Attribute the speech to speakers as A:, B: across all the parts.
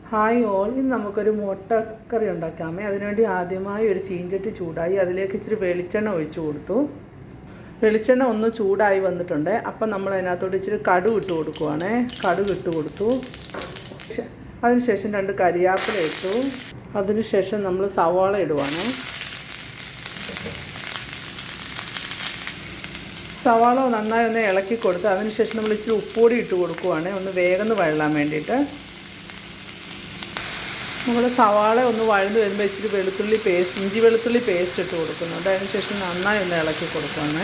A: Hi all, ഇന്ന് നമുക്കൊരു മുട്ടക്കറി ഉണ്ടാക്കാമേ. അതിനുവേണ്ടി ആദ്യമായി ഒരു ചീഞ്ചട്ടി ചൂടായി അതിലേക്ക് ഇച്ചിരി വെളിച്ചെണ്ണ ഒഴിച്ചു കൊടുത്തു. വെളിച്ചെണ്ണ ഒന്ന് ചൂടായി വന്നിട്ടുണ്ട്. അപ്പം നമ്മൾ അതിനകത്തോട്ട് ഇച്ചിരി കടുക് ഇട്ട് കൊടുക്കുവാണേ. കടുക് ഇട്ട് കൊടുത്തു. അതിനുശേഷം 2 കരിയാപ്പില ഇട്ടു. അതിനുശേഷം നമ്മൾ സവാള ഇടുവാണ്. സവാള നന്നായി ഒന്ന് ഇളക്കി കൊടുത്ത് അതിനുശേഷം നമ്മൾ ഇച്ചിരി ഉപ്പുപൊടി ഇട്ട് കൊടുക്കുവാണ്, ഒന്ന് വേഗം വഴലാൻ വേണ്ടിയിട്ട്. നമ്മൾ സവാള ഒന്ന് വഴന്ന് വരുമ്പോൾ ഇച്ചിരി ഇഞ്ചി വെളുത്തുള്ളി പേസ്റ്റ് ഇട്ട് കൊടുക്കുന്നുണ്ട്. അതിനുശേഷം നന്നായി ഒന്ന് ഇളക്കി കൊടുക്കുകയാണ്.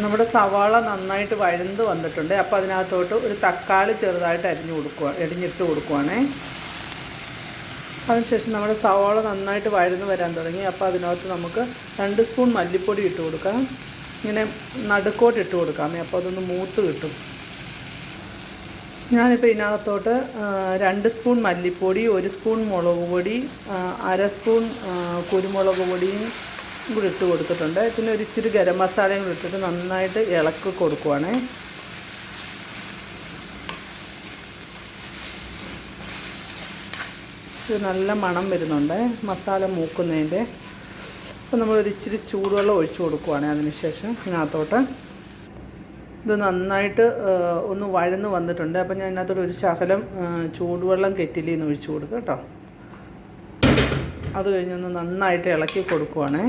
A: നമ്മുടെ സവാള നന്നായിട്ട് വഴന്ന് വന്നിട്ടുണ്ട്. അപ്പോൾ അതിനകത്തോട്ട് ഒരു തക്കാളി ചെറുതായിട്ട് അരിഞ്ഞിട്ട് കൊടുക്കുവാണേ. അതിനുശേഷം നമ്മുടെ സവാള നന്നായിട്ട് വഴന്ന് വരാൻ തുടങ്ങി. അപ്പോൾ അതിനകത്ത് നമുക്ക് 2 സ്പൂൺ മല്ലിപ്പൊടി ഇട്ട് കൊടുക്കാം. ഇങ്ങനെ നടുക്കോട്ട് ഇട്ട് കൊടുക്കാമേ, അപ്പോൾ അതൊന്ന് മൂത്ത് കിട്ടും. ഞാനിപ്പോൾ ഇതിനകത്തോട്ട് 2 സ്പൂൺ മല്ലിപ്പൊടി, 1 സ്പൂൺ മുളക് പൊടി, 1/2 സ്പൂൺ കുരുമുളക് പൊടിയും കൂടി ഇട്ട് കൊടുത്തിട്ടുണ്ട്. പിന്നെ ഒരു ഇച്ചിരി ഗരം മസാലയും കൂടി ഇട്ടിട്ട് നന്നായിട്ട് ഇളക്കി കൊടുക്കുവാണേ. ഇത് നല്ല മണം വരുന്നുണ്ട് മസാല മൂക്കുന്നതിൻ്റെ. അപ്പോൾ നമ്മളൊരു ഇച്ചിരി ചൂടുവെള്ളം ഒഴിച്ച് കൊടുക്കുവാണ്. അതിനുശേഷം ഇതിനകത്തോട്ട് ഇത് നന്നായിട്ട് ഒന്ന് വഴന്ന് വന്നിട്ടുണ്ട്. അപ്പം ഞാൻ ഇതിനകത്തോട്ട് ഒരു ശകലം ചൂടുവെള്ളം കെറ്റിലിൽ നിന്ന് ഒഴിച്ച് കൊടുത്തു കേട്ടോ. അത് കഴിഞ്ഞൊന്ന് നന്നായിട്ട് ഇളക്കി കൊടുക്കുവാണേ.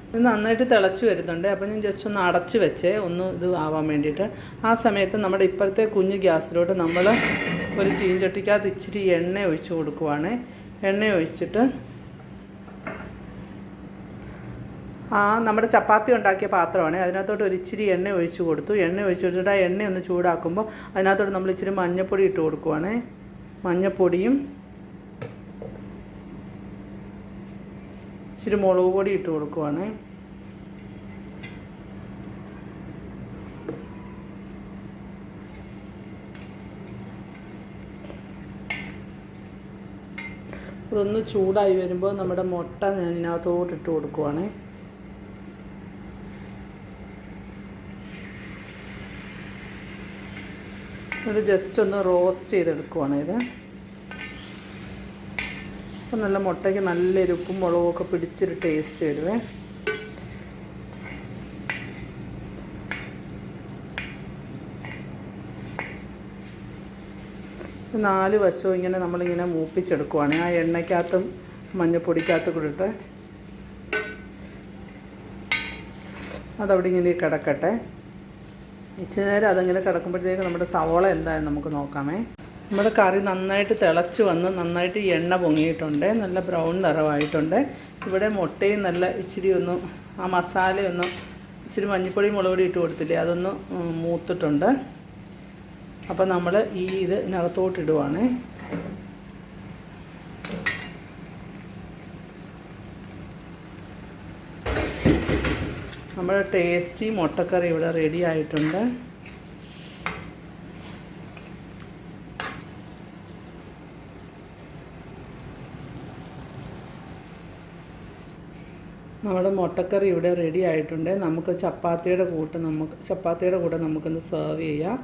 A: ഇത് നന്നായിട്ട് തിളച്ച് വരുന്നുണ്ട്. അപ്പം ഞാൻ ജസ്റ്റ് ഒന്ന് അടച്ച് വെച്ചേ, ഒന്ന് ഇത് ആവാൻ വേണ്ടിയിട്ട്. ആ സമയത്ത് നമ്മുടെ ഇപ്പോഴത്തെ കുഞ്ഞ് ഗ്യാസിലോട്ട് നമ്മൾ ഒരു ചീഞ്ചട്ടിക്കകത്ത് ഇച്ചിരി എണ്ണ ഒഴിച്ച് കൊടുക്കുവാണ്. എണ്ണ ഒഴിച്ചിട്ട് നമ്മുടെ ചപ്പാത്തി ഉണ്ടാക്കിയ പാത്രമാണ്, അതിനകത്തോട്ട് ഒരു ഇച്ചിരി എണ്ണ ഒഴിച്ച് കൊടുത്തു. എണ്ണ ഒഴിച്ച് കൊടുത്തിട്ട് ആ എണ്ണ ഒന്ന് ചൂടാക്കുമ്പോൾ അതിനകത്തോട്ട് നമ്മൾ ഇച്ചിരി മഞ്ഞൾപ്പൊടി ഇട്ട് കൊടുക്കുവാണ്. മഞ്ഞൾപ്പൊടിയും ഇച്ചിരി മുളക് പൊടി ഇട്ട് കൊടുക്കുവാണ്. അതൊന്ന് ചൂടായി വരുമ്പോൾ നമ്മുടെ മുട്ട ഞാൻ ഇതിനകത്തോട്ട് ഇട്ട് കൊടുക്കുവാണ്. ഇത് ജസ്റ്റ് ഒന്ന് റോസ്റ്റ് ചെയ്തെടുക്കുവാണ്. ഇത് അപ്പോൾ നല്ല മുട്ടയ്ക്ക് നല്ലൊരു ഉപ്പും മുളകുമൊക്കെ പിടിച്ചൊരു ടേസ്റ്റ് വരുവേ. നാല് വശവും ഇങ്ങനെ നമ്മളിങ്ങനെ മൂപ്പിച്ചെടുക്കുവാണ്. ആ എണ്ണയ്ക്കകത്തും മഞ്ഞൾപ്പൊടിക്കകത്ത് കൂടിയിട്ട് അതവിടെ ഇങ്ങനെ കിടക്കട്ടെ. ഇച്ചിരി നേരം അതങ്ങനെ കിടക്കുമ്പോഴത്തേക്ക് നമ്മുടെ സവോള എന്തായാലും നമുക്ക് നോക്കാമേ. നമ്മുടെ കറി നന്നായിട്ട് തിളച്ച് വന്ന് നന്നായിട്ട് എണ്ണ പൊങ്ങിയിട്ടുണ്ട്, നല്ല ബ്രൗൺ നിറമായിട്ടുണ്ട്. ഇവിടെ മുട്ടയും നല്ല ഇച്ചിരി ഒന്ന് ആ മസാലയൊന്ന് ഇച്ചിരി മഞ്ഞൾപ്പൊടി മുളക് പൊടി ഇട്ട് കൊടുത്തില്ലേ, അതൊന്ന് മൂത്തിട്ടുണ്ട്. അപ്പോൾ നമ്മൾ ഇത് ഇതിനകത്തോട്ട് ഇടുവാണ്. നമ്മുടെ ടേസ്റ്റി മുട്ടക്കറി ഇവിടെ റെഡി ആയിട്ടുണ്ട്. നമ്മുടെ മുട്ടക്കറി ഇവിടെ റെഡി ആയിട്ടുണ്ട്. നമുക്ക് ചപ്പാത്തിയുടെ കൂടെ നമുക്കൊന്ന് സെർവ് ചെയ്യാം.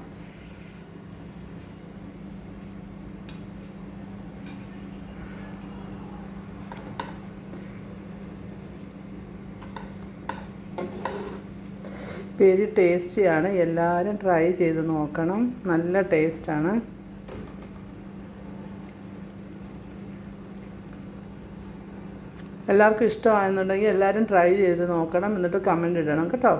A: വെരി ടേസ്റ്റിയാണ്. എല്ലാവരും ട്രൈ ചെയ്ത് നോക്കണം. നല്ല ടേസ്റ്റാണ്. എല്ലാവർക്കും ഇഷ്ടമായെന്നുണ്ടെങ്കിൽ എല്ലാവരും ട്രൈ ചെയ്ത് നോക്കണം. എന്നിട്ട് കമൻ്റ് ഇടണം കേട്ടോ.